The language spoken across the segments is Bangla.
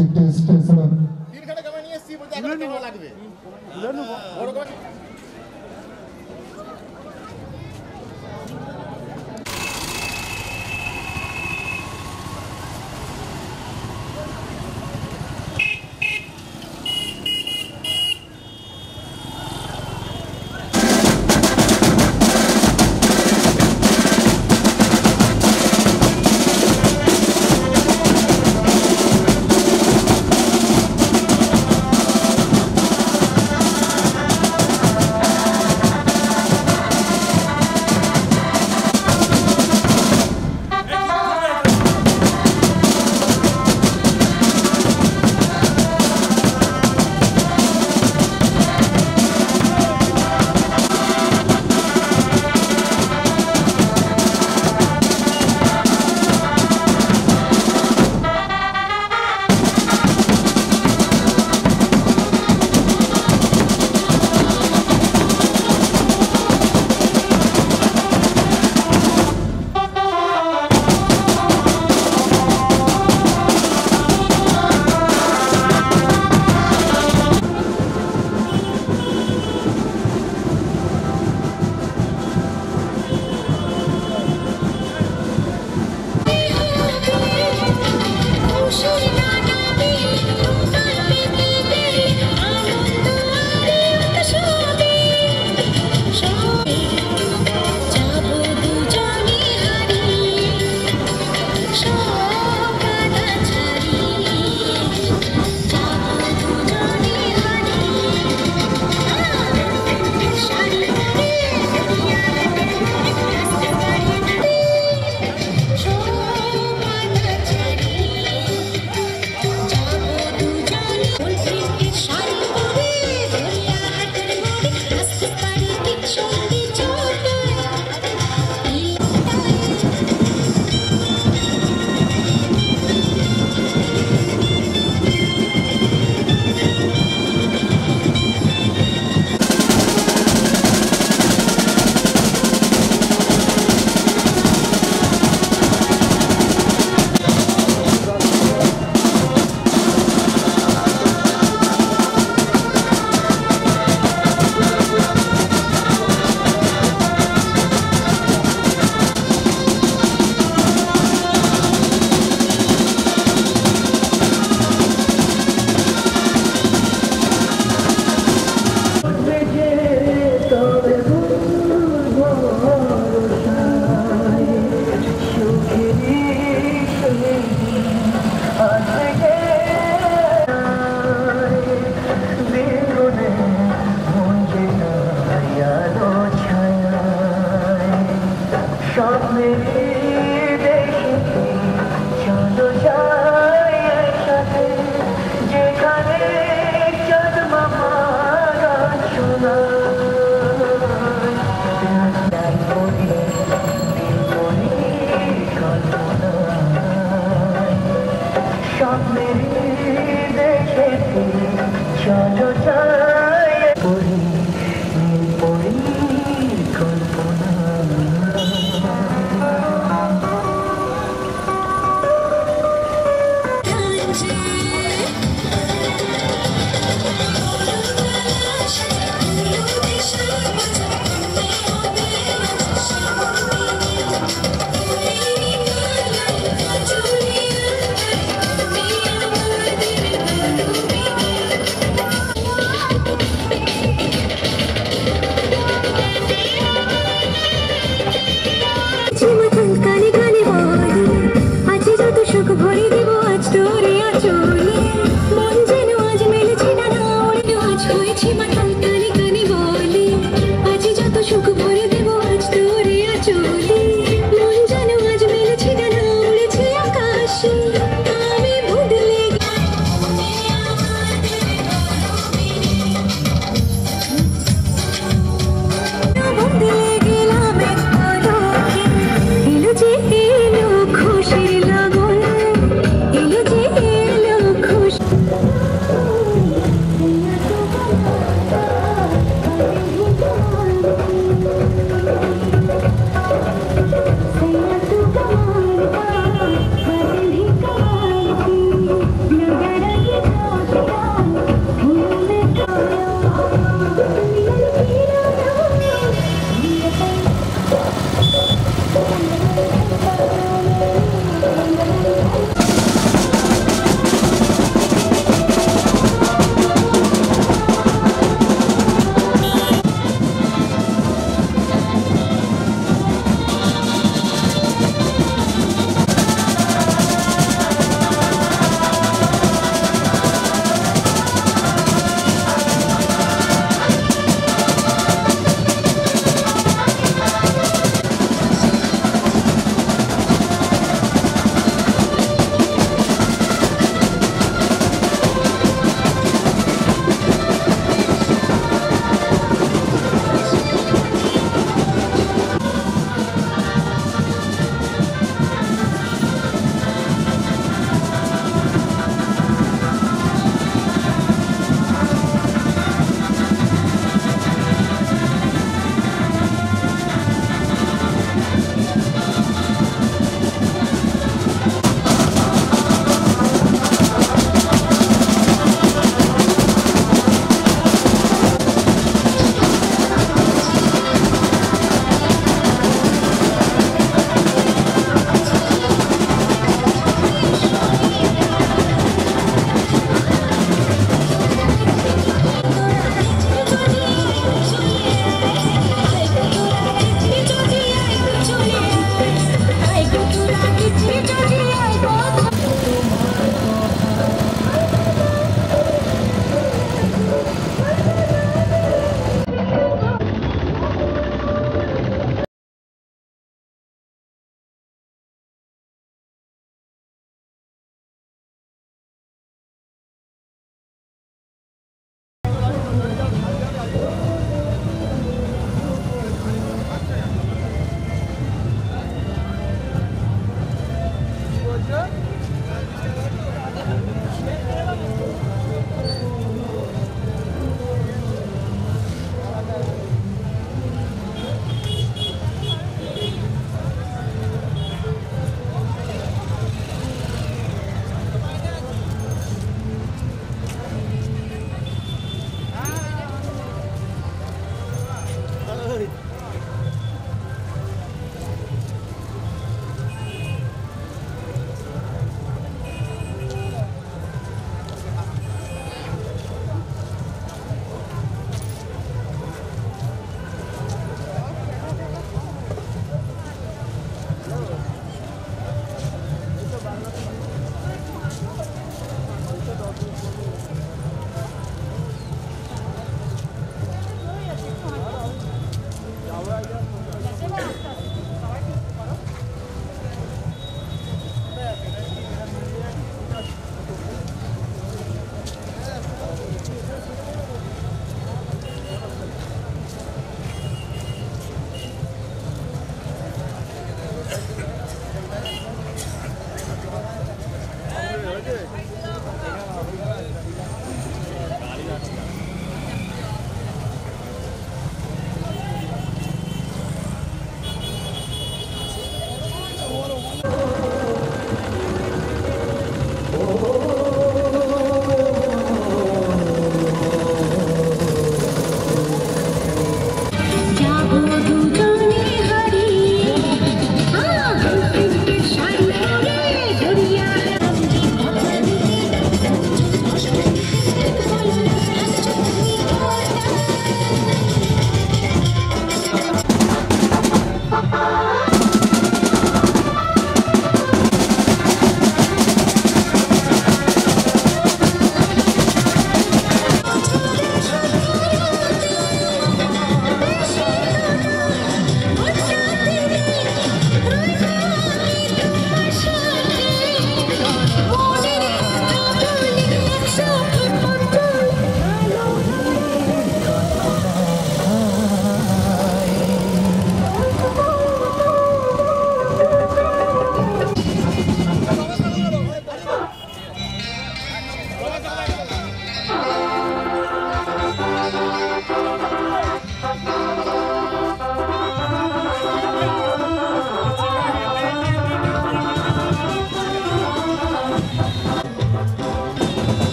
তিনখানা ক্যামেরা নিয়ে এসেছি বলতে এখন ক্যামেরা লাগবে বড় করে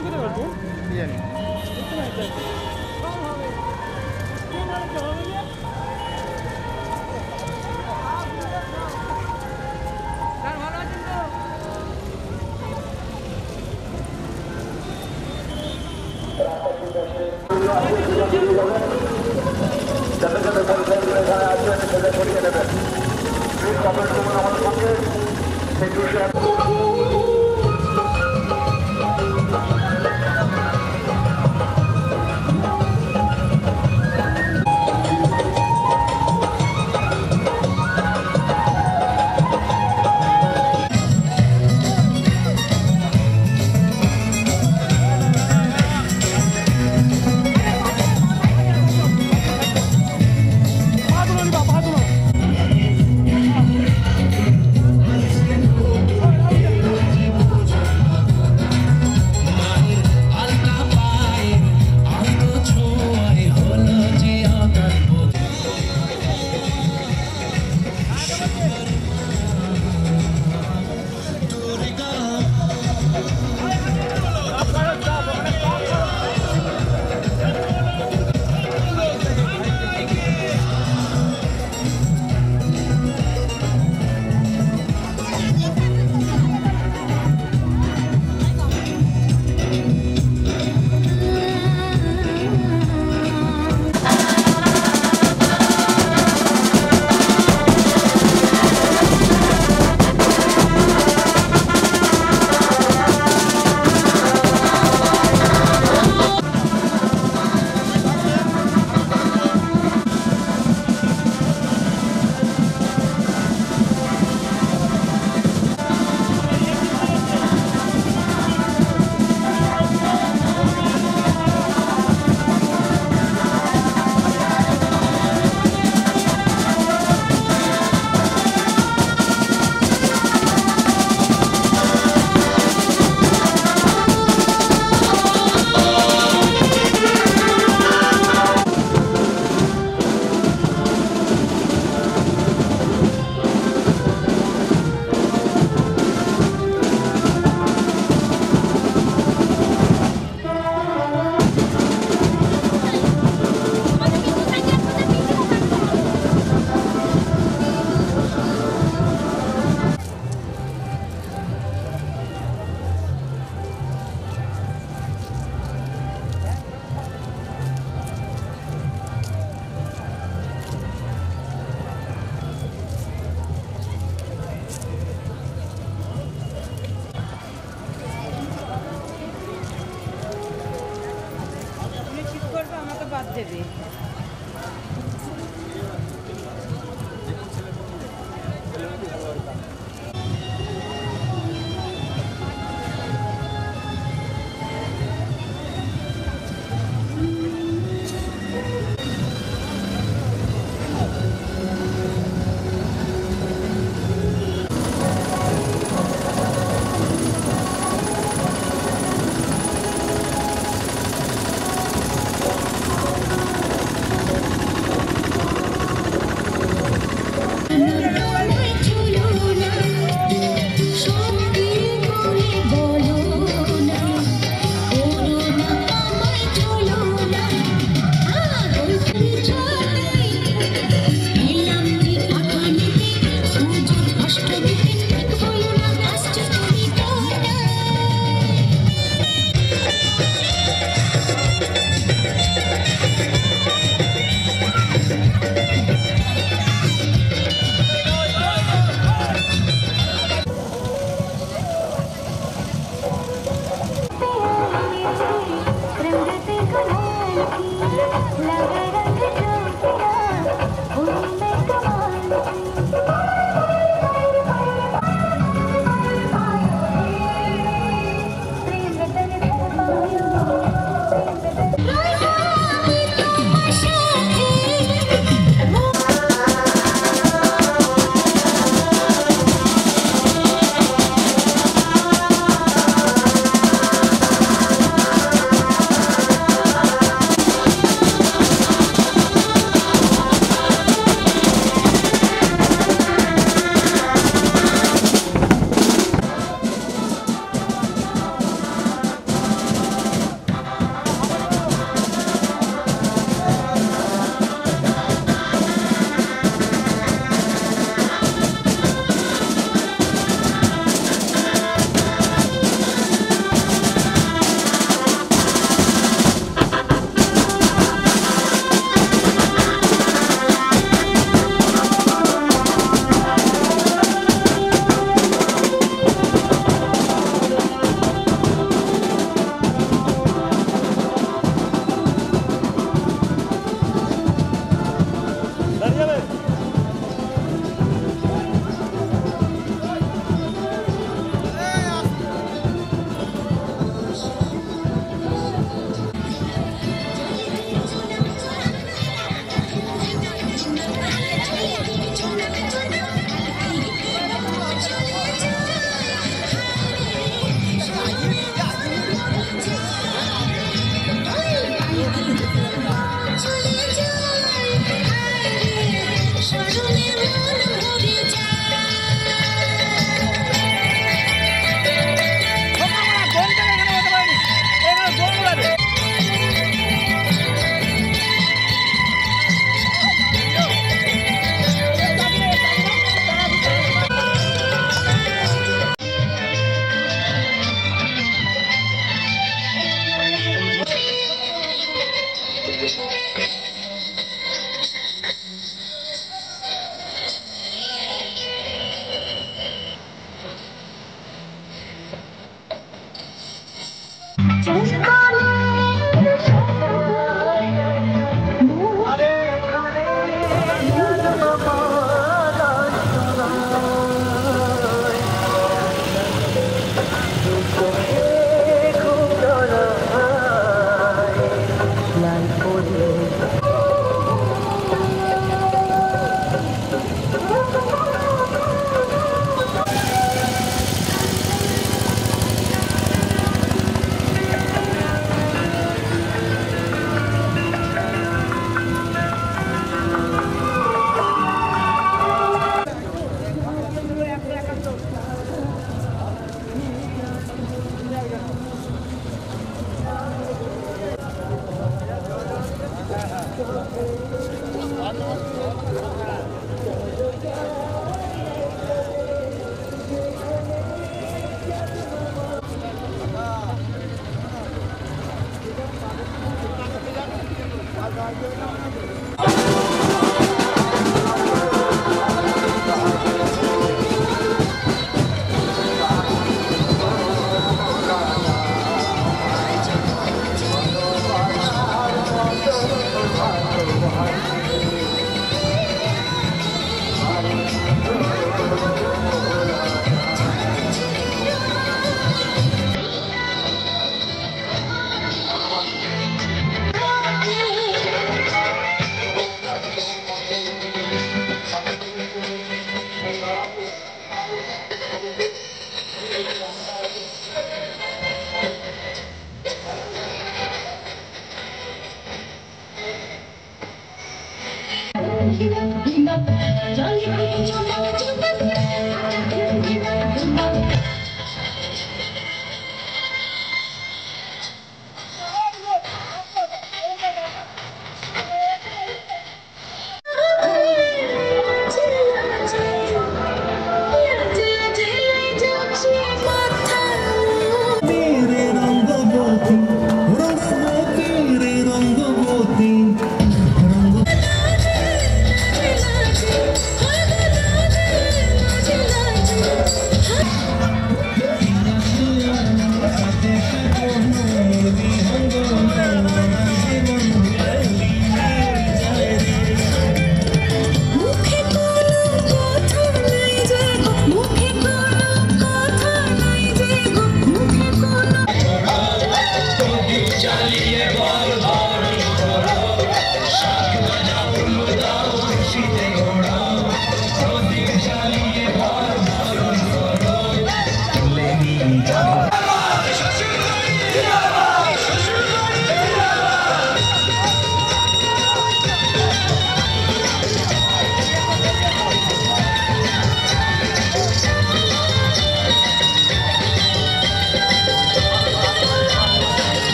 ভিডিও করে পারবো কি জানি বাদ দেবে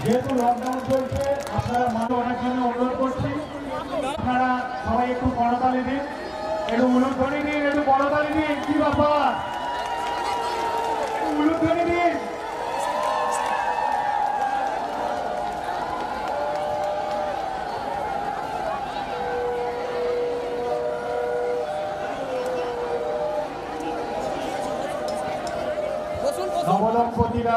যেহেতু লকডাউন চলছে আপনারা মানুষ অনেক জন্য অনুরোধ করছি আপনারা সবাই একটু করতালি দিন, একটু উলুধ্বনি দিন, একটু করতালি দিন। কি ব্যাপার, উলুধ্বনি দিন। নবদম্পতিরা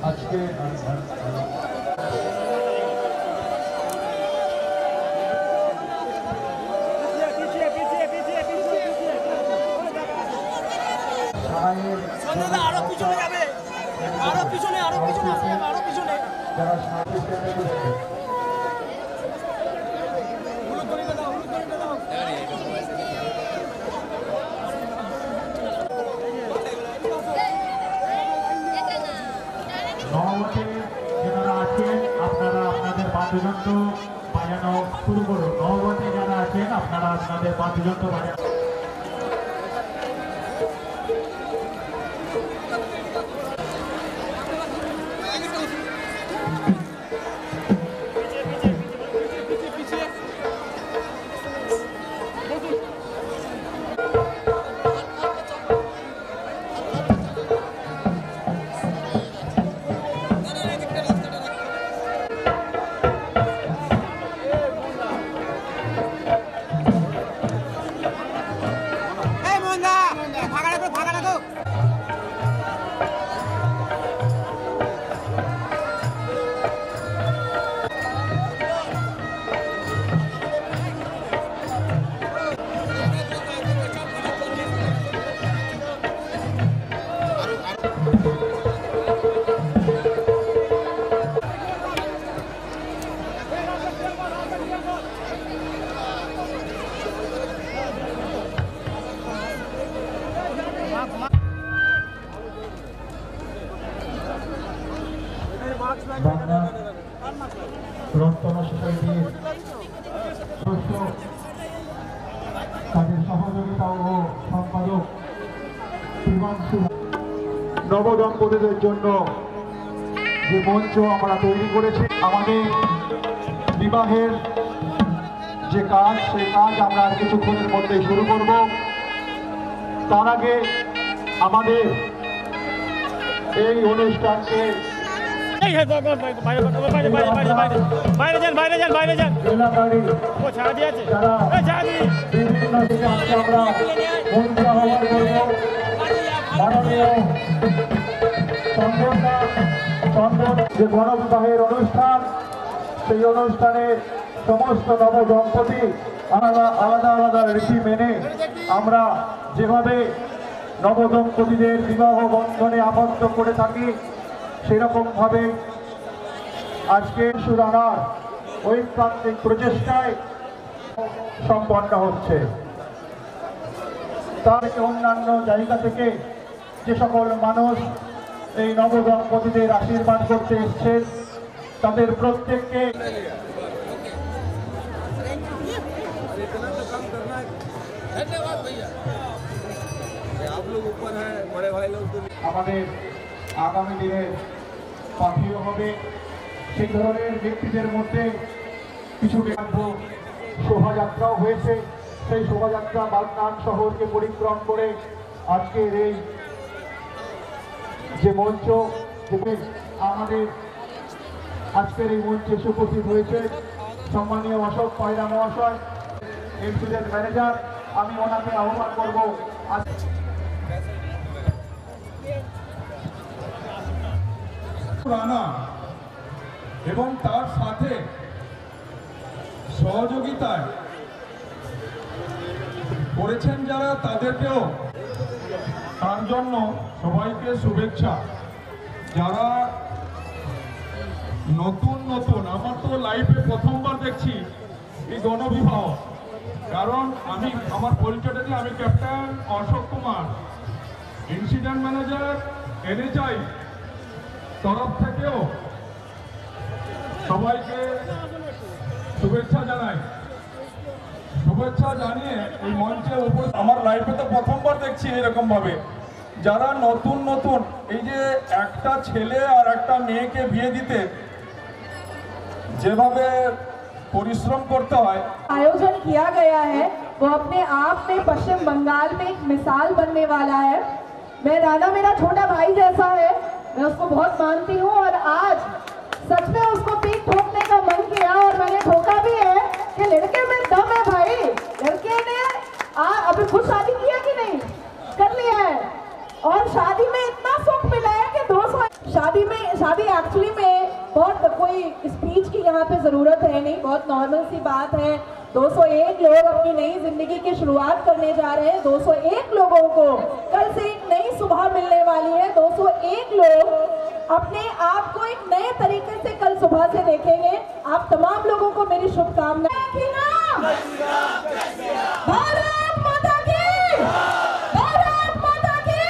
আজকে আরো পিছনে যাবে, আরো পিছনে, আরো পিছনে আসা যাবে, আরো পিছনে। যারা সাহায্য করছে নবমতে যারা আছেন আপনারা আপনাদের বাদ্যযন্ত্র বাজানো শুরু করুন। নবমতে যারা আছেন আপনারা আপনাদের বাদ্যযন্ত্র বাজানো বাংলা রত্তনা সোসাইটির সদস্য, তাদের সহযোগিতা ও সম্পাদক প্রিমাংশু নবদম্পতিদের জন্য যে মঞ্চ আমরা তৈরি করেছি, আমাদের বিবাহের যে কাজ, সেই কাজ আমরা আর কিছুক্ষণের মধ্যেই শুরু করব। তার আগে আমাদের এই অনুষ্ঠানকে এলাকারই যারা বিভিন্ন থেকে আজকে আমরা মঞ্চ আহ্বান করব মাননীয় চন্দন যে গণবিবাহের অনুষ্ঠান, সেই অনুষ্ঠানে সমস্ত নবদম্পতি আলাদা আলাদা রীতি মেনে আমরা যেভাবে নবদম্পতিদের বিবাহ বন্ধনে আবদ্ধ করে থাকি, সেরকমভাবে আজকে সুরানার ঐকান্তিক প্রচেষ্টায় সম্পন্ন হচ্ছে। তার অন্যান্য জায়গা থেকে যে সকল মানুষ এই নবদম্পতিদের আশীর্বাদ করতে এসছেন, তাদের প্রত্যেককে আমাদের আগামী দিনের পাথেয় হবে। সেই ধরনের ব্যক্তিদের মধ্যে কিছু শোভাযাত্রাও হয়েছে। সেই শোভাযাত্রা বাগনান শহরকে পরিক্রম করে আজকের এই যে মঞ্চ, আমাদের আজকের এই মঞ্চে উপস্থিত হয়েছে সম্মানীয় অশোক পায়রা মহাশয়, এমসিডেন্ট ম্যানেজার। আমি ওনাকে আহ্বান করবো আনা এবং তার সাথে সহযোগিতায় করেছেন যারা, তাদেরকেও তার জন্য সবাইকে শুভেচ্ছা। যারা নতুন আমার তো লাইফে প্রথমবার দেখছি এই গণবিবাহ, কারণ আমি আমার পরিচয়টা দিয়ে আমি captain Ashok Kumar, incident manager NHI তরফ থেকেও সবাইকে শুভেচ্ছা জানাই। শুভেচ্ছা জানিয়ে এই মঞ্চে উপর আমার লাইফে তো প্রথমবার দেখছি এরকম ভাবে যারা নতুন এই যে একটা ছেলে আর একটা মেয়েকে বিয়ে দিতে যেভাবে परिश्रम करता है। आयोजन किया गया है वो अपने आप में पश्चिम बंगाल में एक मिसाल बनने वाला है। मैं राना मेरा छोटा भाई जैसा है, मैं उसको बहुत मानती हूँ और आज सच में उसको पीठ ठोकने का मन किया और मैंने ठोका भी है कि लड़के में दम है भाई। लड़के ने अभी खुद शादी किया कि नहीं? कर लिया है और शादी में इतना सुख मिला है कि 200 शादी एक्चुअली में बहुत कोई स्पीच की यहाँ पे जरूरत है नहीं, बहुत नॉर्मल सी बात है। 201 लोग अपनी नई जिंदगी की शुरुआत करने जा रहे हैं। 201 लोगों को कल से एक नई सुबह मिलने वाली है। 201 लोग अपने आप को एक नए तरीके से कल सुबह से देखेंगे। आप तमाम लोगों को मेरी शुभकामनाएं। भारत माता की, भारत माता की।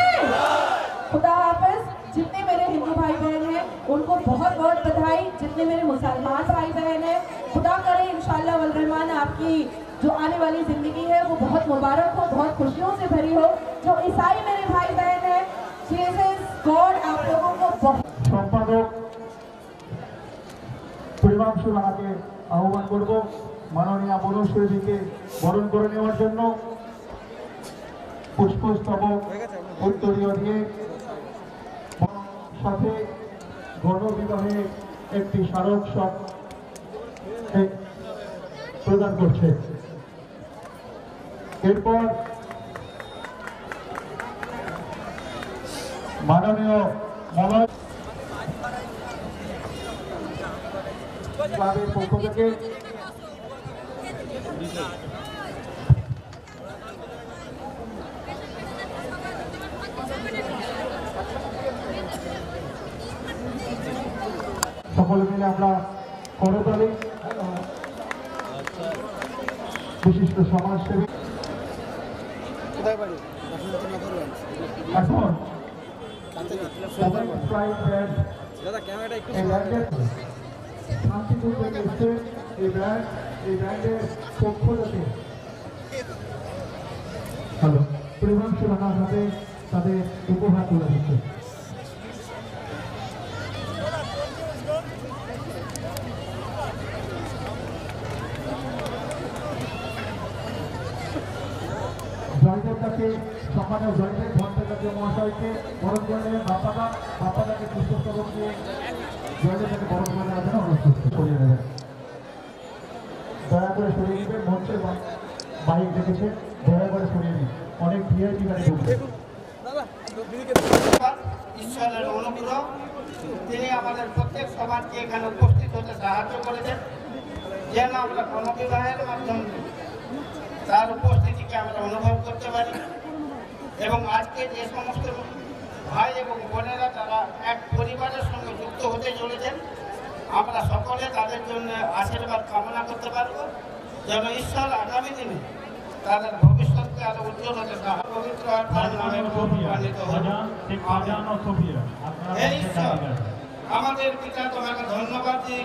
खुदा हाफिज। जितने मेरे हिंदू भाई बहन हैं उनको बहुत बहुत बधाई, जितने मेरे मुसलमान भाई बहन हैं खुदा करे इंशाल्लाह वल रहमान आपकी जो आने वाली जिंदगी है वो बहुत मुबारक हो, बहुत खुशियों से भरी हो। जो ईसाई मेरे भाई बहन हैं, जीसस गॉड आप लोगों को बहुत। সম্পাদক প্রিমাংশু রানাকে আহ্বান করব মাননীয় বনশ্রীকে বরণ করে নেওয়ার জন্য। পুষ্পস্তবক উত্তরীয় দিয়ে সাথে গণবিবাহে একটি স্মারক প্রদান করছে। এরপর মাননীয় মলয় ক্লাবের পক্ষ থেকে সকলে মিলে আমরা করতালি বিশিষ্ট সমাজসেবী এখন এই ব্যান্ডের শান্তিপূর্ণ এসছে এই ব্যান্ডের পক্ষ থেকে হ্যালো প্রেমাংশু রানার হাতে তাদের উপহার তুলে দিচ্ছে। জয়দেব কাছে সম্মানীয় জয়দেব ভট্টাচার্য মহাশয়কে বরণ করে নেবেন। বাপ্পাদাকে পুষ্পস্তবক দিয়ে জয়দেব তাকে বরণ করে নেওয়ার জন্য অনুরোধ করিয়ে নেবেন। দয়া করে সরিয়ে নেবেন, মঞ্চের বাইক রেখেছে, দয়া করে সরিয়ে নিন। অনেক ভিআইপি গাড়ি ঢুকবে। ঈশ্বরের অনুগ্রহ, তিনি আমাদের প্রত্যেক সমাজকে এখানে উপস্থিত হতে সাহায্য করেছেন, যেন আমরা গণবিবাহের মাধ্যমে তার উপস্থিতিকে আমরা অনুভব করতে পারি। এবং আজকে যে সমস্ত ভাই এবং বোনেরা তারা এক পরিবারের সঙ্গে যুক্ত হতে চলেছেন, আমরা সকলে তাদের জন্য আশীর্বাদ কামনা করতে পারব, যেন ঈশ্বর আগামী দিনে তাদের ভবিষ্যৎকে আরো উজ্জ্বল হতে পবিত্র আমাদের পিতা তোমাকে ধন্যবাদ দিই।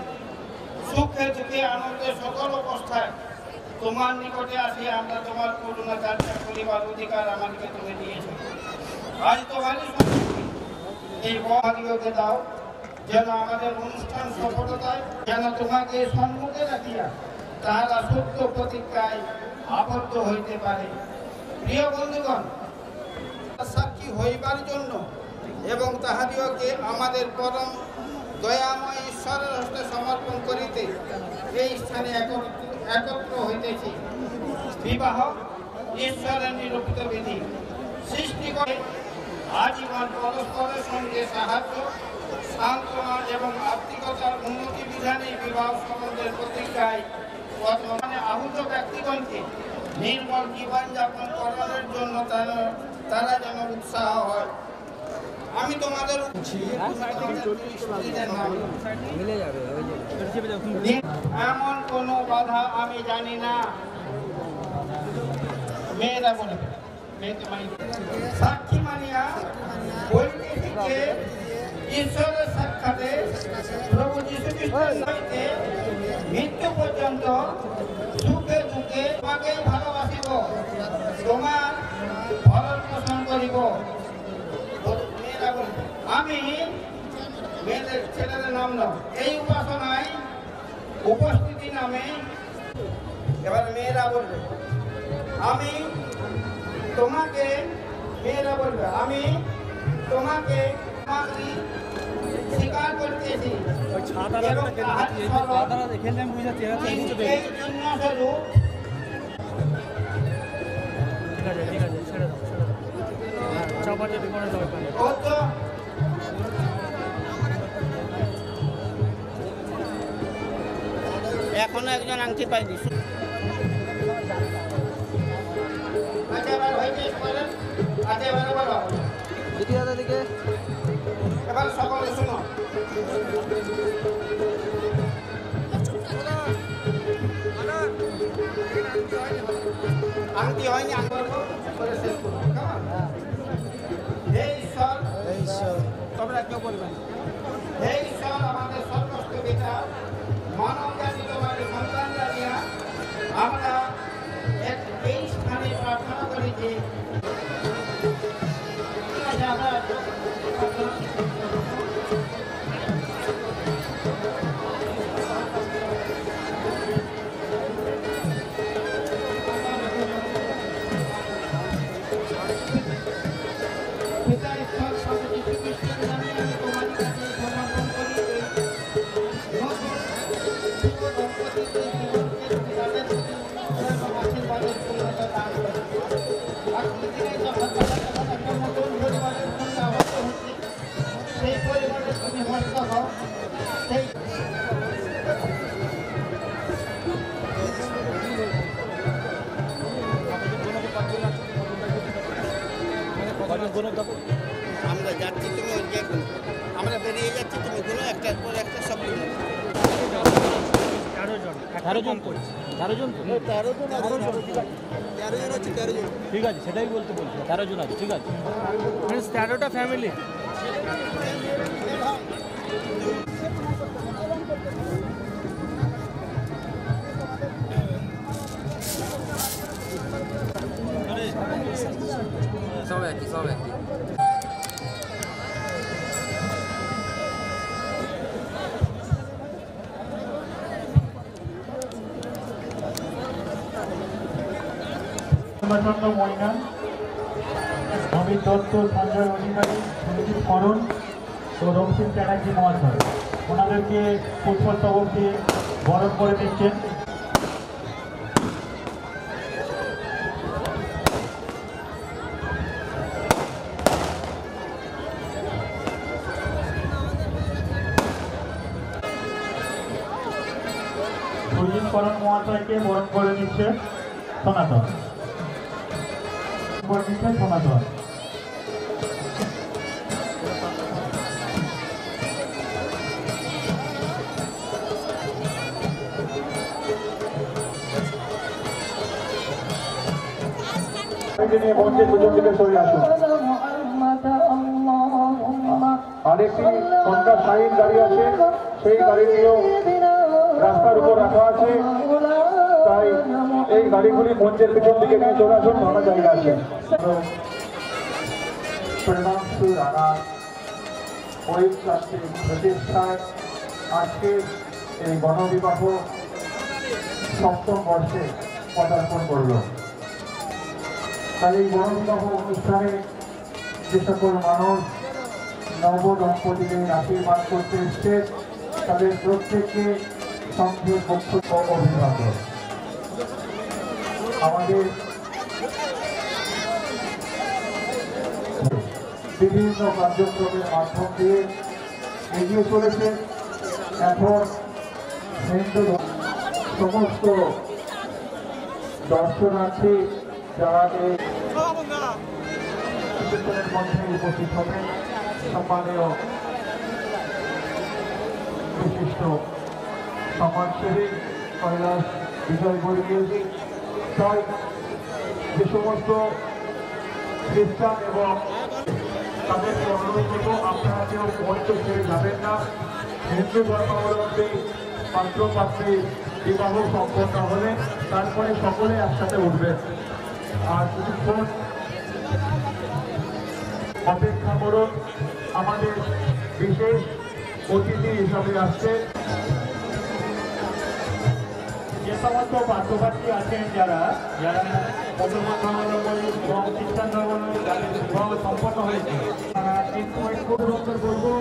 সুখে দুঃখে আনন্দে সকল অবস্থায় তোমার নিকটে আসি আমরা। তোমার করুণা চার্চা করিবার অধিকার আমাদেরকে তুমি দিয়েছো। আজ তোমারই এই মহাদিগকে দাও, যেন আমাদের অনুষ্ঠান সফলতায় যেন তোমাকে সম্মুখে রাখিয়া তাহারা সত্য প্রতিজ্ঞায় আবদ্ধ হইতে পারে। প্রিয় বন্ধুগণ, সাক্ষী হইবার জন্য এবং তাহাদিগকে আমাদের পরম দয়াময় ঈশ্বরের হস্তে সমর্পণ করিতে এই স্থানে একত্র হইতেছি। বিবাহ ঈশ্বরের নিরূপিত বিধি, সৃষ্টি করে আজীবন পরস্পরের সঙ্গে সাহায্য, সান্ত্বনা এবং আত্মিকতার উন্নতি বিধানে বিবাহ সম্বন্ধের প্রতিজ্ঞায় বর্তমানে আহুত ব্যক্তিগণকে নির্মল জীবনযাপন করানোর জন্য তারা যেন উৎসাহ হয়। আমি তোমাদের এমন কোন বাধা আমি জানি না। মেয়েরা বলবে সাক্ষী মানিয়া বৈদেশিকে ঈশ্বরের সাক্ষাতে প্রভু যীশু খ্রিস্টের নামে মৃত্যু পর্যন্ত সুখে দুঃখে তোমাকেই ভালোবাসিব, তোমার ভরণ পোষণ করিব। মেয়েরা বলবে আমি মেয়েদের ছেলেদের নাম নাও এই উপাসনায় উপস্থিতি নামে। এবার মেয়েরা বলবে আমি তোমাকে, মেয়েরা বলবে আমি তোমাকে স্বীকার করতেছি এবং এখনো একজন আংটি পাইনি। এবার সকলে শোনো, আংটি হয়নি, শেষ করবো। হে ঈশ্বর, তোমরা কেউ বলবেন হে ঈশ্বর আমাদের সর্বস্ব পিতা, মানব জাতি তোমাদের সন্তান জানিয়া আমরা এই স্থানে প্রার্থনা করি যে আমরা যাচ্ছি, তুমি ওই যে আমরা বেরিয়ে যাচ্ছি, তুমি গুলো একটার পর একটা সব 13 জন করছে, 13 জন তো 13 জন আছে, 13 জন ঠিক আছে, সেটাই বলছি 13 জন আছে, ঠিক আছে, 13টা ফ্যামিলি। প্রতিভাচন্দ্র ময়না, অমিত দত্ত, সঞ্জয় অধিকারী, সুরজিৎ করণ ও রমসিং চ্যাটার্জি মহাশয় ওনাদেরকে পুষ্পস্তবক দিয়ে বরণ করে দিচ্ছেন। সুরজিৎ করণ মহাশয়কে বরণ করে দিচ্ছে সনাতন। সনাতন মঞ্চের দুজন থেকে সরে আসুন। আরেকটি হন্ডা শাইন গাড়ি আছে, সেই গাড়িটিও রাস্তার উপর রাখা আছে, তাই এই গাড়িগুলি মঞ্চের পিছন দিকে নিয়ে চলে আসুন, ভালো জায়গা আছে। প্রেমাংশু রানা পরিচালিত প্রতিষ্ঠায় আজকে এই গণবিবাহ সপ্তম বর্ষে পদার্পণ করল। তাই এই গণবিবাহ অনুষ্ঠানে যে সকল মানুষ নব দম্পতিদের আশীর্বাদ করতে এসছে তাদের প্রত্যেককে সংঘের পক্ষ অভিনন্দন। আমাদের বিভিন্ন কার্যক্রমের মাধ্যম দিয়ে এগিয়ে চলেছে। এখন হিন্দু সমস্ত দর্শনার্থী যারা এই কিছুক্ষণের মধ্যে উপস্থিত হবেন, সম্মানীয় বিশিষ্ট সমাজসেবী কৈলাস বিজয় বর্গীয়জি, তাই যে সমস্ত খ্রিস্টান এবং তাদেরকে অনুরোধ করব আপনারা কেউ মঞ্চ ছেড়ে যাবেন না। হিন্দু ধর্মাবলম্বী পাত্র পাত্রী বিবাহ সম্পন্ন হলে তারপরে সকলে একসাথে উঠবেন। আর কিছুক্ষণ অপেক্ষা করুন, আমাদের বিশেষ অতিথি হিসাবে আসছে যে সমস্ত পাত্রপাত্রী আছেন যারা মুসলমান ধর্মাবলম্বী এবং খ্রিস্টান ধর্মাবলম্বী যাদের বিবাহ সম্পন্ন হয়েছে তারা একটু বলবো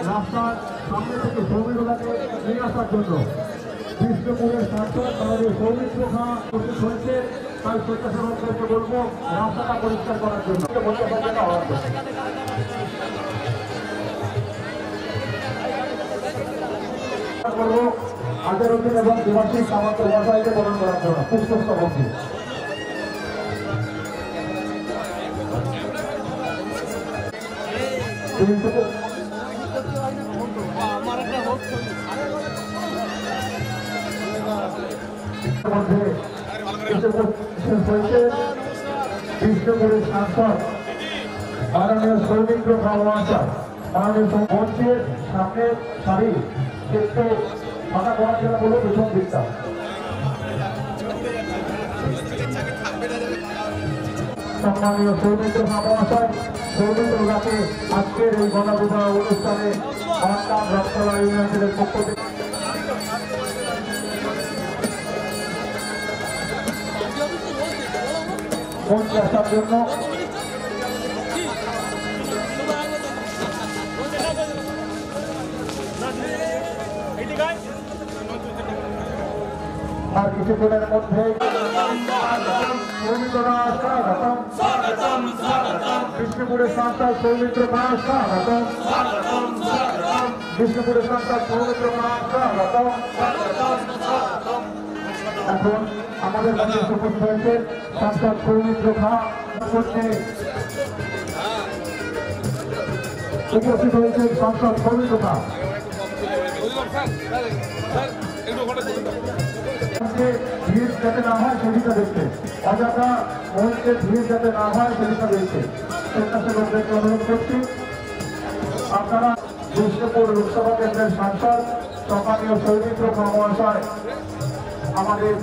রাস্তার সামনে থেকে সৌমিত্রকে নিয়ে আসার জন্য। বিষ্ণুপুরের সাংসদ আমাদের সৌমিত্র খাঁ উপস্থিত হয়েছে, তাই স্বেচ্ছাসেবকদেরকে বলবো রাস্তাটা পরিষ্কার করার জন্য করবো। আজহারউদ্দিন এবং দেবাশিস সামন্ত মহাশয়কে বরণ করার জন্য পুষ্পস্তবক দিয়ে। বিষ্ণুপুরের সাংসদ মাননীয় সৌমিত্র খাঁ মহাশয় মাননীয় মঞ্চের সামনের সারি একটু ফাঁকা করার জন্য বলে পেছন দিকটা। সম্মানীয় সৌমিত্র খাঁ মহাশয় সৌমিত্র খাঁকে আজকের এই গণবিবাহ অনুষ্ঠানে বাংলার রক্তলা ইউনিয়নের পক্ষ থেকে মঞ্চে আসার জন্য আর কিছুক্ষণের মধ্যে বিষ্ণুপুরের সাংসদ সৌমিত্র খাঁ স্বাগতম, বিষ্ণুপুরের সাংসদ সৌমিত্র খাঁ স্বাগতম। এখন আমাদের কাছে উপস্থিত হয়েছে সাংসদ সৌমিত্র খাঁ, উপস্থিত হয়েছে সাংসদ সৌমিত্র খাঁ। ভিড় যাতে না হয় সেদিকটা দেখতে, অযথা মঞ্চের ভিড় যাতে না হয় সেদিকটা দেখতে স্বেচ্ছাসেবকদেরকে অনুরোধ করছি। আপনারা বিষ্ণুপুর লোকসভা কেন্দ্রের সাংসদ সম্মানীয় সৌমিত্র খাঁ মহাশয় আমাদের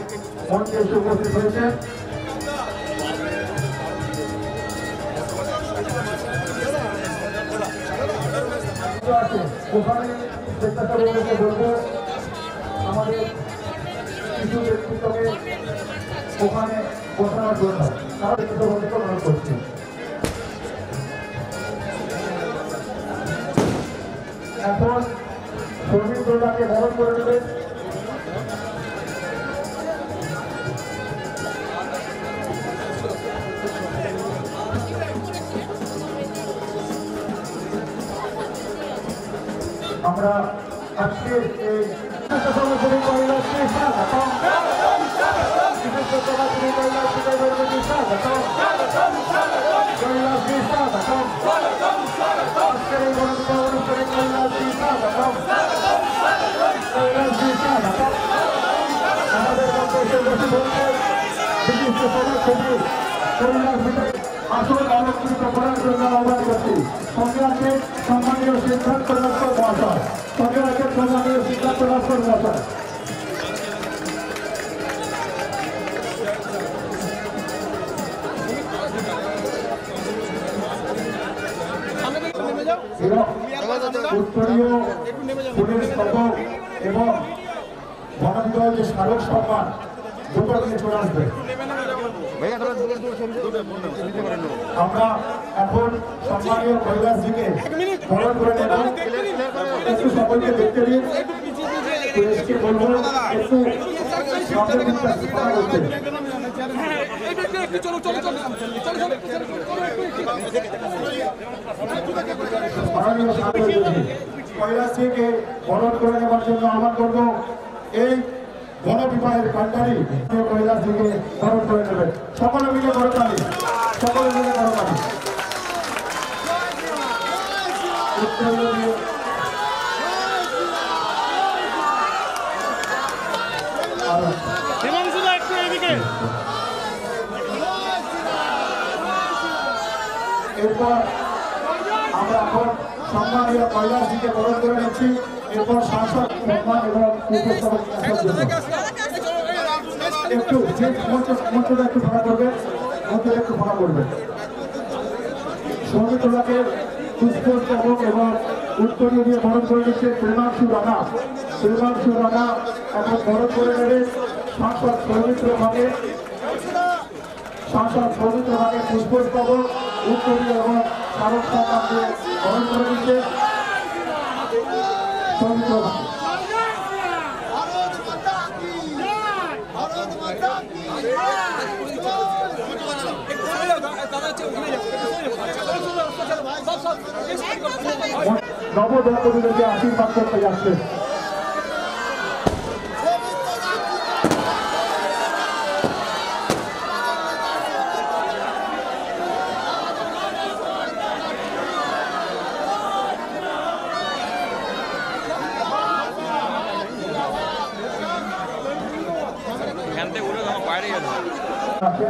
মঞ্চে এসে উপস্থিত হয়েছে। ওখানে স্বেচ্ছাসেবকদেরকে বলবো আমাদের কিছু ব্যক্তিত্বকে ওখানে বসানোর জন্য তারা অনুরোধ করছি। এখন শ্রমিক দলটাকে বরণ করে দেবে। আমরা আজকে এই আসলে আলোকিত করার জন্য আহ্বান করছি। সঙ্গে আছে সম্মানীয় সিদ্ধান্ত নস্কর মহাশয়, সঙ্গে আছে সম্মানীয় সিদ্ধান্ত নস্কর মহাশয়। উত্তরীয় পুলিশ পদক এবং গণবিজয় যে স্মারক সম্মান দুটো নিয়ে চলে আসবে। আমরা এখন সম্মানীয় কৈলাসজিকে বরণ করে নেব। একটু সকলকে দেখতে দিন, পুলিশকে বলবো একটু কৈলাসজিকে বরণ করে নেওয়ার জন্য আহ্বান করবো। এই গণবিবাহের কান্ডারি কৈলাসজিকে বরণ করে নেবেন। সকলে মিলে করতালি, সকলে মিলে করতালি। এরপর আমরা এখন সম্মানীয় কৈলাসজিকে বরণ করে নিচ্ছি। এরপর সাংসদ সম্মান এবং একটু মঞ্চটা একটু ফাঁকা করবেন, মঞ্চটা একটু ফাঁকা করবেন। শ্রমিকগুলোকে পুষ্পস্তবক এবং উত্তরীয় দিয়ে বরণ করে নিচ্ছে প্রেমাংশু রানা। প্রেমাংশু রানা এখন বরণ করে নেবে সাংসদ সৌমিত্র ভাগে। সাংসদ সৌমিত্র ভাগে পুষ্পস্তবক উত্তরীয় এবং স্মারক সম্মান দিয়ে বরণ করে নিচ্ছে সৌমিত্র ভাগে। নবদম্পতিদেরকে আশীর্বাদ করতে যাচ্ছে।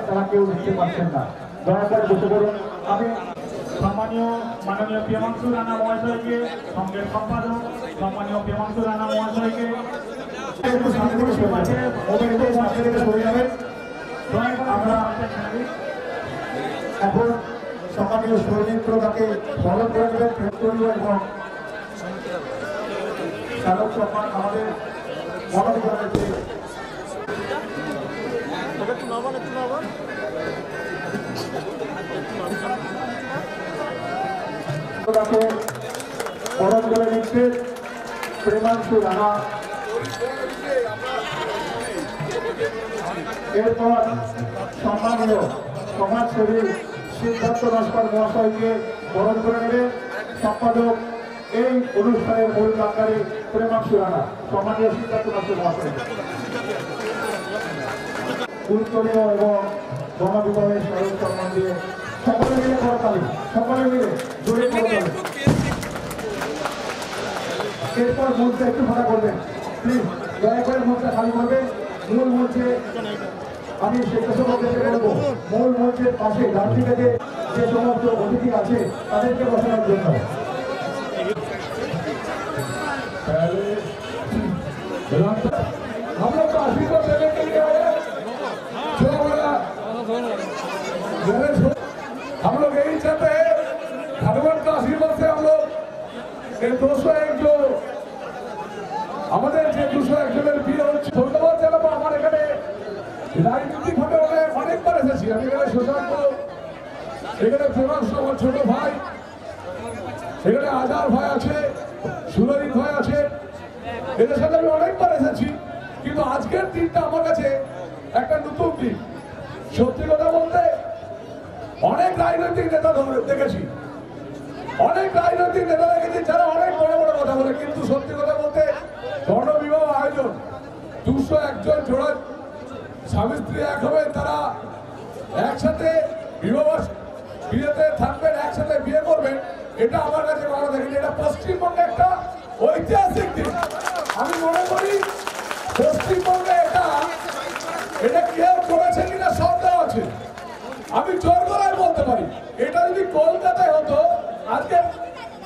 তারা কেউ দিতে পারছেন না, দয়া করে বসে পড়ুন। আমি সম্মানীয় মাননীয় প্রেমাংশু রানা মহাশয়কে, সঙ্গের সম্পাদক সম্মানীয় প্রেমাংশু রানা মহাশয়কে আমরা এখন সম্মানীয় সৌমিত্রকে বরণ করে দেবেন এবং স্মারক সম্মান আমাদের গণবিভাগের বরণ করে নিচ্ছে প্রেমাংশু রানা। এরপর সম্মানীয় সমাজসেবী সিদ্ধান্ত নস্কর মহাশয়কে বরণ করে নেবে সম্পাদক এই অনুষ্ঠানের মূল কান্ডারি প্রেমাংশু রানা। সম্মানীয় সিদ্ধান্ত নস্কর মহাশয় উত্তরীয় এবং গণবিবাহের স্মারক সম্মান দিয়ে সকলে মিলে করতালি, সকলে মিলে জোরে করতালি। এরপর মঞ্চে একটু ফাঁকা করবেন প্লিজ, দয়া করে মঞ্চটা খালি করবেন। মূল মঞ্চে আমি স্বেচ্ছাসেবকদেরকে বলবো মূল মঞ্চের পাশে ডান দিকে যে সমস্ত অতিথি আছে তাদেরকে বসানোর জন্য। हम लोग को आशीर्वाद देने के लिए आए हैं। हम लोग यही चाहते हैं भगवान का आशीर्वाद से हम लोग 201 जो আমাদের যে 201 জনের বিয়ে হচ্ছে, ধন্যবাদ জানাবো আমার এখানে রাজনীতিক ভাবে এখানে প্রেমাংশু আমার ছোট ভাই, এখানে আজার ভাই আছে, সুলজিৎ ভাই আছে, এদের সাথে আমি অনেকবার এসেছি, কিন্তু আজকের দিনটা আমার কাছে একটা নতুন দিন। সত্যি কথা বলতে অনেক রাজনৈতিক নেতা দেখেছি, অনেক রাজনৈতিক নেতা দেখেছি যারা অনেক বড় বড় কথা বলে, কিন্তু সত্যি কথা বলতে গণবিবাহ আয়োজন 201 জন জোড়া স্বামী স্ত্রী এক হবে, তারা একসাথে বিবাহ বিয়েতে থাকবেন, একসাথে বিয়ে করবেন, এটা আমার কাছে ভালো দেখেনি। এটা পশ্চিমবঙ্গে একটা ঐতিহাসিক দিন। আমি মনে করি পশ্চিমবঙ্গে এটা কেউ করেছে কিনা সন্দেহ আছে। আমি জোর গলায় বলতে পারি এটা যদি কলকাতায় হতো, আজকে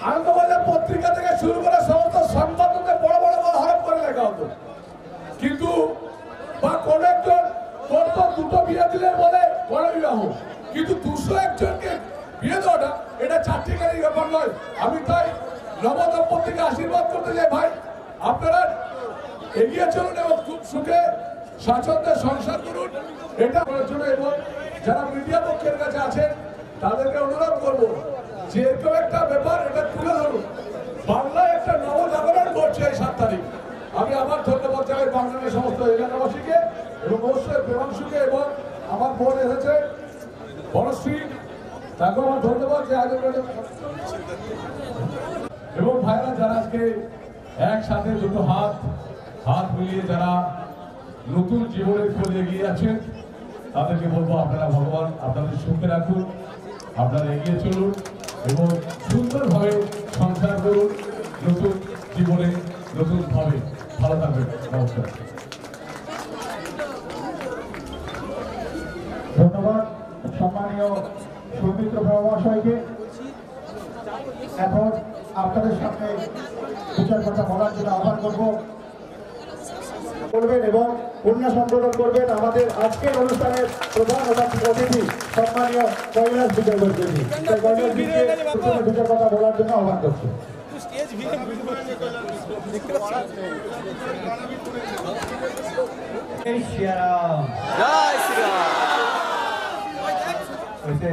আনন্দবাজার পত্রিকা থেকে শুরু করে সমস্ত সংবাদপত্রে বড় বড় হরপ করে লেখা হতো, কিন্তু বা কোন একজন করতো দুটো বিয়ে দিলে বলে গণবিবাহ, কিন্তু 201 জনকে বিয়ে দেওয়াটা এটা চারটিখানি ব্যাপার নয়। আমি তাই নবদম্পতিকে আশীর্বাদ করতে চাই, ভাই আপনারা এগিয়ে চলুন এবং খুব সুখে স্বাচ্ছন্দ্যে সংসার করুন, এটা করার জন্য। এবং যারা মিডিয়া পক্ষের কাছে আছেন তাদেরকে অনুরোধ করবো যে এরকম একটা ব্যাপার এটা তুলে ধরুন। বাংলায় একটা নবজাগরণ ঘটছে এই 7 তারিখ। আমি আবার ধন্যবাদ জানাই বাংলার সমস্ত এলাকাবাসীকে এবং অবশ্যই প্রেমাংশুকে, এবং আমার বোন এসেছে বনশ্রী, তাকে আমার ধন্যবাদ যে আয়োজন এবং ভাইরা যারা আজকে একসাথে দুটো হাত মিলিয়ে যারা নতুন জীবনের খোঁজে এগিয়ে আছেন, তাদেরকে বলবো আপনারা ভগবান আপনাদের সুখে রাখুন, আপনারা এগিয়ে চলুন এবং সুন্দরভাবে সংসার করুন, নতুন জীবনে নতুনভাবে। ভালো থাকবেন, নমস্কার। ধন্যবাদ সম্মানীয় সৌমিত্র মহাশয়কে। এখন আপনাদের সামনে বিচার কথা বলার জন্য আহ্বান করবেন এবং কন্যা সম্বোধন করবেন আমাদের আজকের অনুষ্ঠানের প্রধান অতিথি সম্মানীয় কৈলাস বিচারপতি। বিচার কথা বলার জন্য আহ্বান করছি। वैसे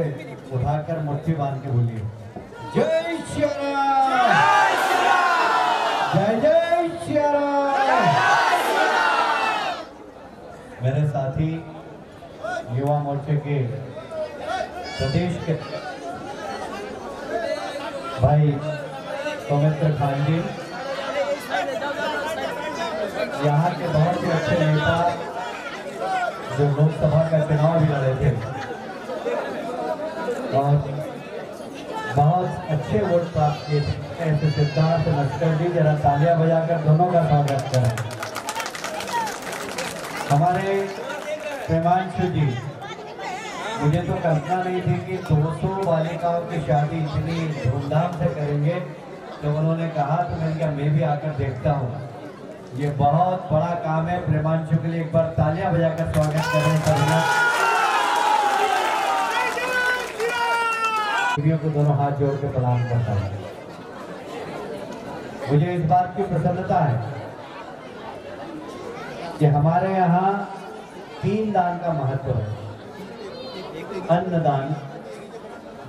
उठाकर मुट्ठी बांध के बोलिए जय श्री राम, जय जय श्री राम। मेरे साथी युवा मोर्चे के प्रदेश के भाई सौमित्र खान जी, यहाँ के बहुत ही अच्छे नेता जो लोकसभा का चुनाव भी लड़े थे और बहुत अच्छे वोट प्राप्त किए थे, ऐसे सिद्धार्थ नस्कर जी, जरा तालियां बजाकर दोनों का स्वागत करें। हमारे प्रेमांशु जी, मुझे तो कल्पना नहीं थी कि 200 बालिकाओं की शादी इतनी धूमधाम से करेंगे, तो उन्होंने कहा तो मैंने कहा मैं भी आकर देखता हूँ। ये बहुत बड़ा काम है। प्रेमांशु के लिए एक बार तालियां बजाकर स्वागत करें सभी। को दोनों हाथ जोड़ के प्रणाम करता हूँ। मुझे इस बात की प्रसन्नता है कि हमारे यहाँ 3 दान का महत्व है। अन्नदान,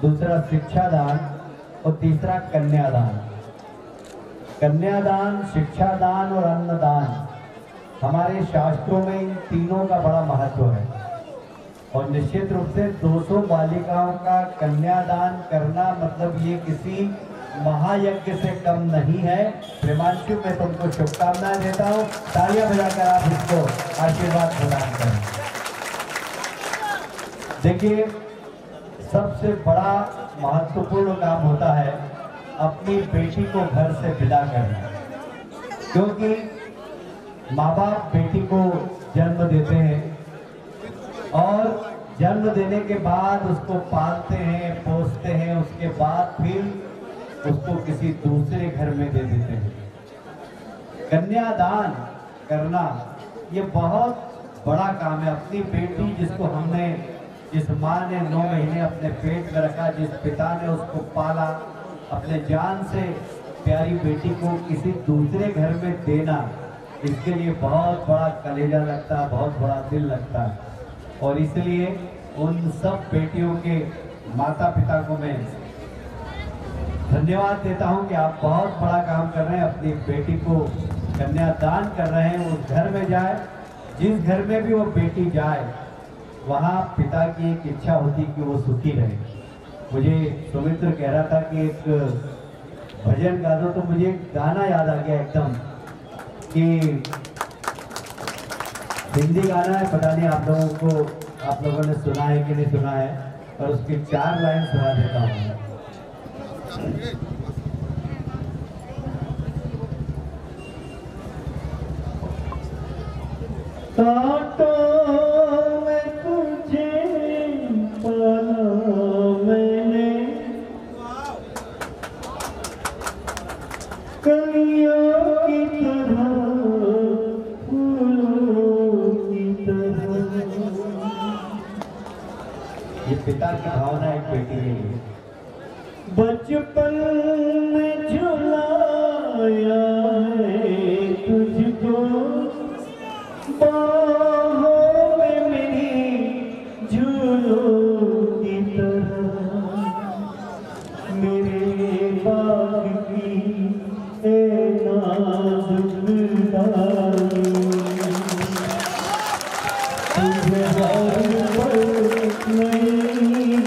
दूसरा शिक्षा दान और तीसरा कन्यादान। कन्यादान, शिक्षा दान और अन्नदान हमारे शास्त्रों में इन तीनों का बड़ा महत्व है और निश्चित रूप से 200 बालिकाओं का कन्यादान करना मतलब ये किसी महायज्ञ से कम नहीं है। प्रेमांशु, मैं तुमको शुभकामनाएं देता हूँ। तालियां बजाकर आप इसको आशीर्वाद प्रदान करें। देखिए, सबसे बड़ा महत्वपूर्ण काम होता है अपनी बेटी को घर से विदा करना, क्योंकि माँ बाप बेटी को जन्म देते हैं और जन्म देने के बाद उसको पालते हैं, पोसते हैं, उसके बाद फिर उसको किसी दूसरे घर में दे देते हैं। कन्यादान करना ये बहुत बड़ा काम है। अपनी बेटी जिस माँ ने 9 महीने अपने पेट में रखा, जिस पिता ने उसको पाला, अपने जान से प्यारी बेटी को किसी दूसरे घर में देना, इसके लिए बहुत बड़ा कलेजा लगता है, बहुत बड़ा दिल लगता है। और इसलिए उन सब बेटियों के माता पिता को मैं धन्यवाद देता हूं कि आप बहुत बड़ा काम कर रहे हैं, अपनी बेटी को कन्यादान कर रहे हैं। उस घर में जाए, जिस घर में भी वो बेटी जाए, वहाँ पिता की एक इच्छा होती कि वो सुखी रहे। मुझे सुमित्र कह रहा था कि एक भजन गा दो, तो मुझे एक गाना याद आ गया एकदम कि हिंदी गाना है, पता नहीं आप लोगों ने सुना है कि नहीं सुना है, और उसकी 4 लाइन सुना देता हूँ। कांटों में तुझे पाला मैंने, कलियों की तरह, फूलों की तरह। ये पिता की भावना एक बेटी के लिए। बचपन में झुलाया है तुझको, बाहों में मेरी झूलों की तरह, मेरे बाग की ए नाजुक डाली, तुझे हर पल नई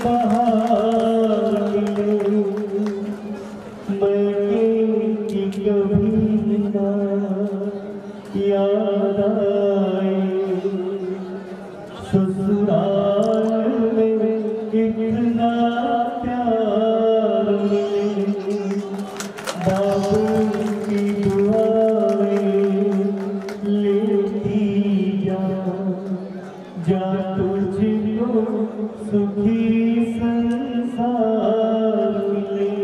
बहार मिले, मैं कि कभी ना याद आए। ससुराल में कितना प्यार मिले, बाबू की दुआएं लेती जा, जा तुझको सुखी संसार मिले,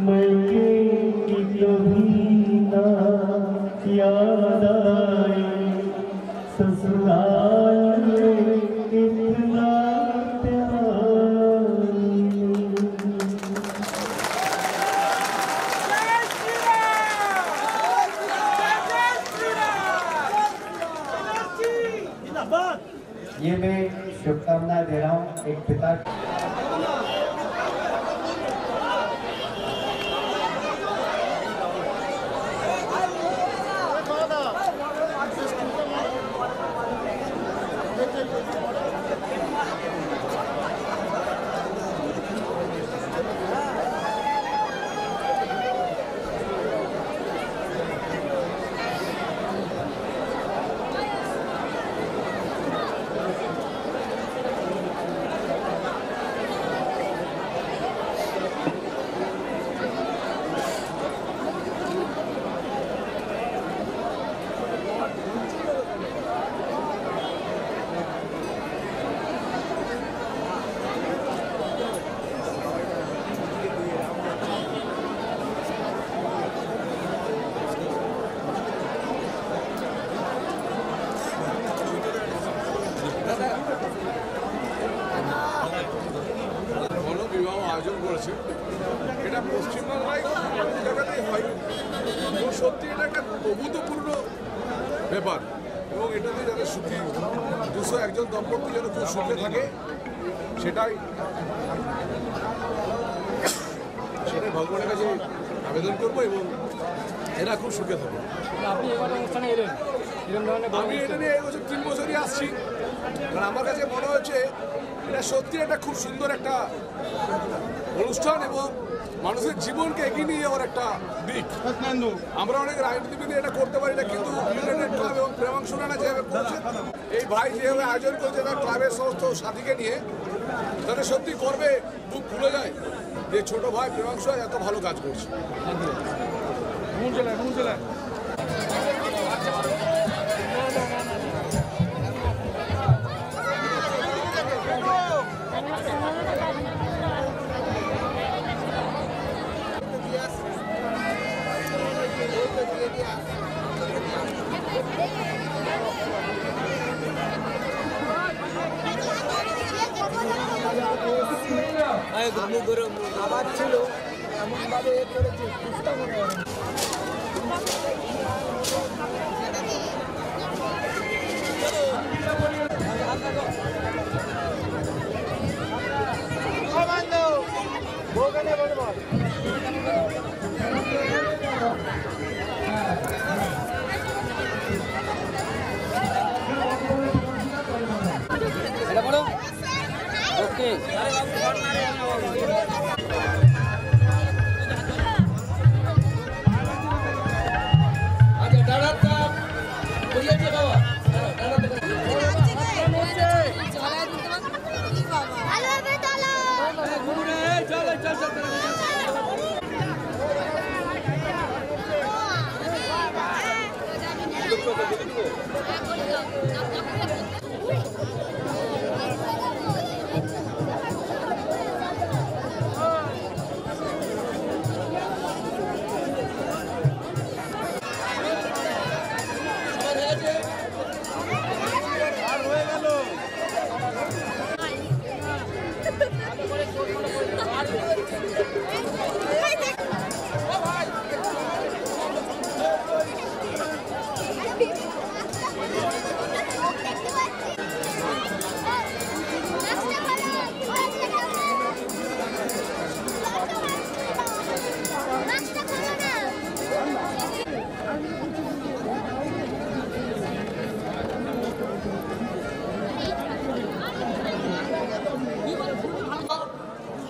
मैं कि कभी ना याद आए। ससुराल में कितना प्यार। ये मैं शुभकामनाएं दे रहा हूँ एक पिता। আয়োজন করেছে, এটা পশ্চিমবাংলায় সব জায়গাতেই হয়। এবং সত্যি এটা একটা অভূতপূর্ণ ব্যাপার, এবং এটাতে যারা সুখী 201 দম্পতি যেন খুব সুখে থাকে, সেটাই ভগবানের কাছে আবেদন করবো, এবং এরা খুব সুখে থাকে। আপনি এবার অনুষ্ঠানে এলেন, আমি এটা নিয়ে এই বছর 3 বছরই আসছি, কারণ আমার কাছে মনে হচ্ছে এটা সত্যি একটা খুব সুন্দর একটা অনুষ্ঠান, এবং মানুষের জীবনকে এগিয়ে নিয়ে যাওয়ার একটা দিক। আমরা অনেক রাজনীতিবিদ এটা করতে পারি না, কিন্তু ইউনাইটেড ক্লাব এবং প্রেমাংশু রানা যেভাবে করছে, এই ভাই যেভাবে আয়োজন করছে তার ক্লাবের সমস্ত সাথীকে নিয়ে, তাতে সত্যি গর্বে বুক ফুলে যায় যে ছোট ভাই প্রেমাংশু এত ভালো কাজ করছে। আবার ছিল এমনভাবে করেছে বুঝতে মনে হয়।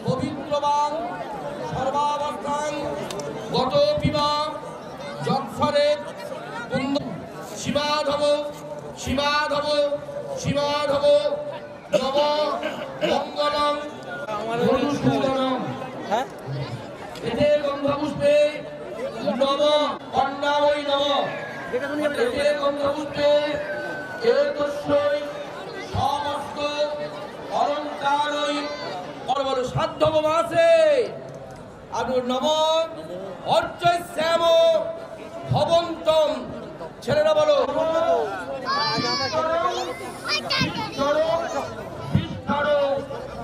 পবিত্রবান সর্বাবস্থান গত পিবা যৎফরে শিবাধব শিবাধব শিবাধব নব মঙ্গলম মধুসূদনম এতে গন্ধপুষ্পে নব অন্নাবৈ নব এতে গন্ধপুষ্পে এতস্যৈ সমস্ত অলঙ্কারৈ বড় সাধ্যব মাসে আর নব অর্চয় শ্যাম ভবন্তম ছেলেরা বলো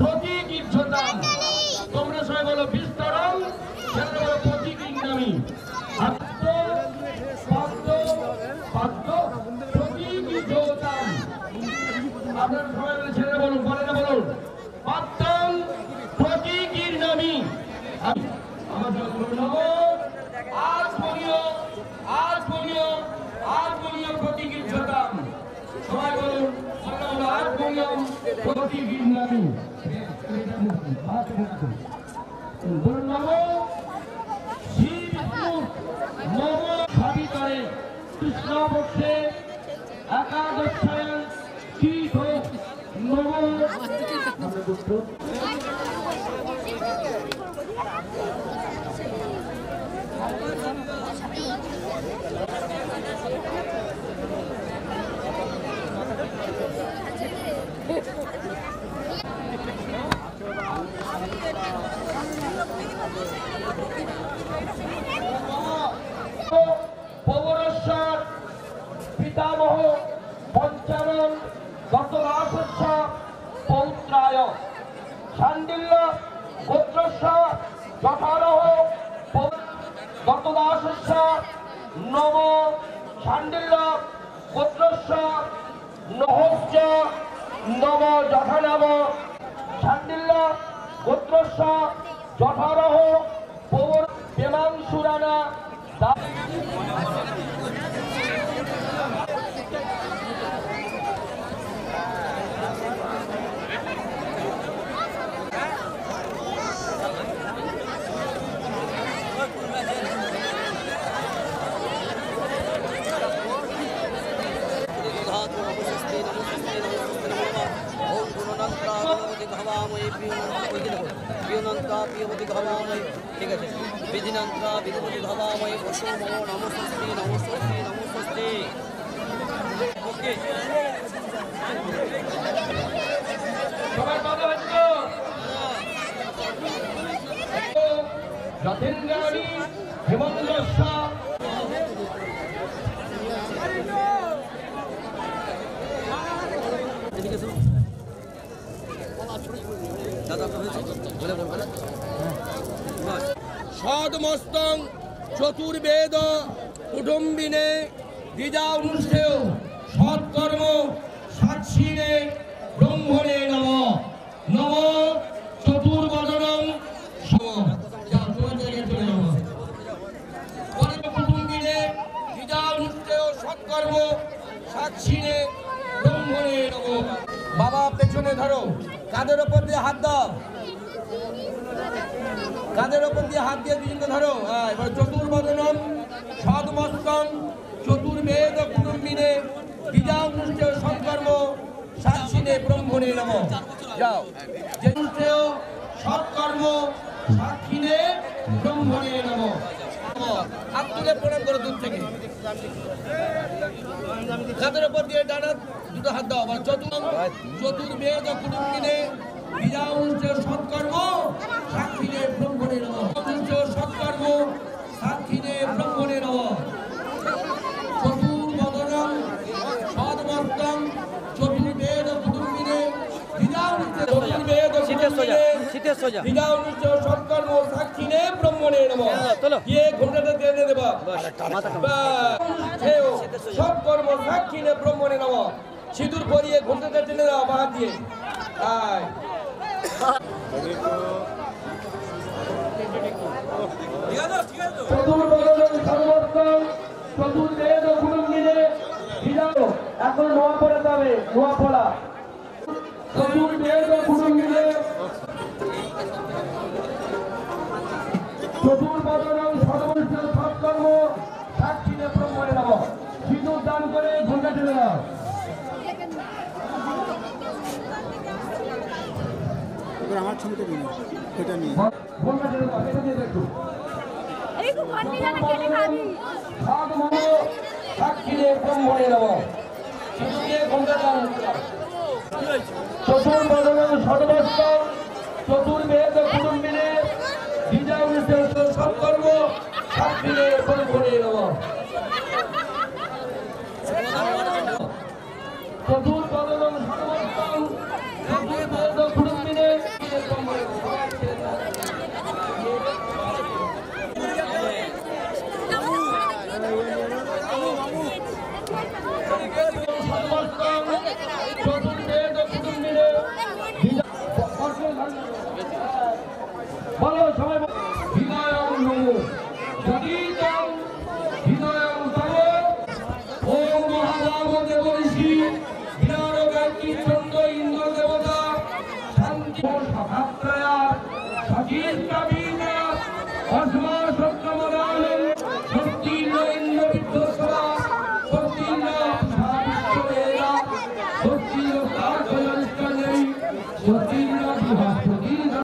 প্রতিগীর্যতাম তোমরা সবাই বলো বিস্তরম ছেলেরা বলো প্রতিগীর্ণামি প্রতিগীর্যতাম আপনারা সবাই বলে ছেলেরা বলুন বলে না বলুন পাত্তম প্রতিগীর্ণামি আমার নব আজ বলিও প্রতিগীর্যতাম সবাই বলুন আজ বলিও প্রতিগীর্ণামি বলুন নব শ্রী বিষ্ণু নব ভাবিতরে কৃষ্ণপক্ষে একাদশায়ন তীর্থ নব পৌরস্বর পিতামহ পঞ্চানন দত্তদাসস্য পৌত্রায় শাণ্ডিল্য গোত্রস্য যথারহ দত্তদাসস্য নব শাণ্ডিল্য গোত্রস্য নহশ্চ নব যথানব শাণ্ডিল্য গোত্রস্য যথারহ পৌর প্রেমাংশুরানা ঠিক আছে বিধিনন্ত্রা বিধপতি ভাবাময়ী বসো মো নমস্তে নমস্তে নমস্তে ওকে সবাই কথা হচ্ছে যতীন্দ্রাণী হেমন্তস্য সদমস্তং চতুর্বেদ কুটুম্বিনে দ্বিজা অনুষ্ঠেয় সৎকর্ম সাক্ষীরে ব্রহ্মণে নম নম চতুর্বদনম কুটুম্বিনে দ্বিজা অনুষ্ঠেয় সৎকর্ম সাক্ষীরে ব্রহ্মণে নম। বাবা পেছনে ধরো, কাঁধের ওপর দিয়ে হাত দাও, কাঁধের ওপর দিয়ে হাত দিয়ে দুজনকে ধরো। এবার চতুর্বদনম সদমস্তং চতুর্বেদ কুটুম্বিনে দ্বিজা অনুষ্ঠেয় সৎকর্ম সাক্ষীনে ব্রহ্মণে নম। যাও, যে অনুষ্ঠেয় সৎকর্ম সাক্ষীনে ব্রহ্মণে নম। হাত তুলে প্রণাম করো দূর থেকে। হাতের উপর দিয়ে ডানা দুটো হাত দাও আবার চতুর্বেদ কুটুম্বিনে বিজা অনুষ্ঠেয় সৎকর্ম সাক্ষীনে ব্রহ্মণে নমঃ অনুষ্ঠেয় সৎকর্ম সাক্ষীনে ব্রহ্মণে নমঃ চতুর্বদনং সদমস্তং চতুর্বেদ কুটুম্বিনে বিজা অনুষ্ঠেয় বিজা অনুষ্ঠেয় সৎকর্ম সাক্ষীনে ব্রহ্মণে নমঃ ये ঘোমটাটা টেনে দেবা সৎকর্ম সাক্ষীনে ব্রহ্মণে নমঃ সিঁদুর পরিয়ে ঘোমটাটা টেনে দেওয়া বাঁ দিয়ে আয় চতুর্বেদ কুটুম্বিনে বিজাও এখন নোয়া পড়াতে হবে নোয়া পড়া চতুর্বেদ কুটুম্বিনে চতুর্বদনং সদমস্তং সৎকর্ম সাক্ষীনে ব্রহ্মণে নমঃ সিঁদুর দান করে ঘোমটা টেনে দাও আমার ছবিটা দিন এটা নিয়ে ঘোমটা টেনে দাও এটা দিয়ে দেখো সাক্ষীনে ব্রহ্মণে নমঃ সিঁদুরে ঘোমটা দান চতুর্বদনং সদমস্তং চতুর্বেদ কুটুম্বিনে বিজা অনুষ্ঠেয় সৎকর্ম সাক্ষীনে ব্রহ্মণে নমঃ চতুর্বদনং সদমস্তং চতুর্বেদ কুটুম্বিনে ব্রহ্মণে চতুর্বেদ কুটুম্বিনে বলো সবাই হৃদয়ং নমো যদিতং হৃদয়ং তব ওম মহাভাব দেব ঋষি বিরাট গায়ত্রী চন্দ্র ইন্দ্র দেবতা শান্তি সভাত্রয়া সচিত্রা বীজা অসমা সত্যমদানং সত্যীর্ণ ইন্দ্র বিদ্যস্বরা সত্যীর্ণ সাবিত্র বেদা সত্যীর্ণ কার্যনিষ্ঠা নেই সত্যীর্ণ বিভাস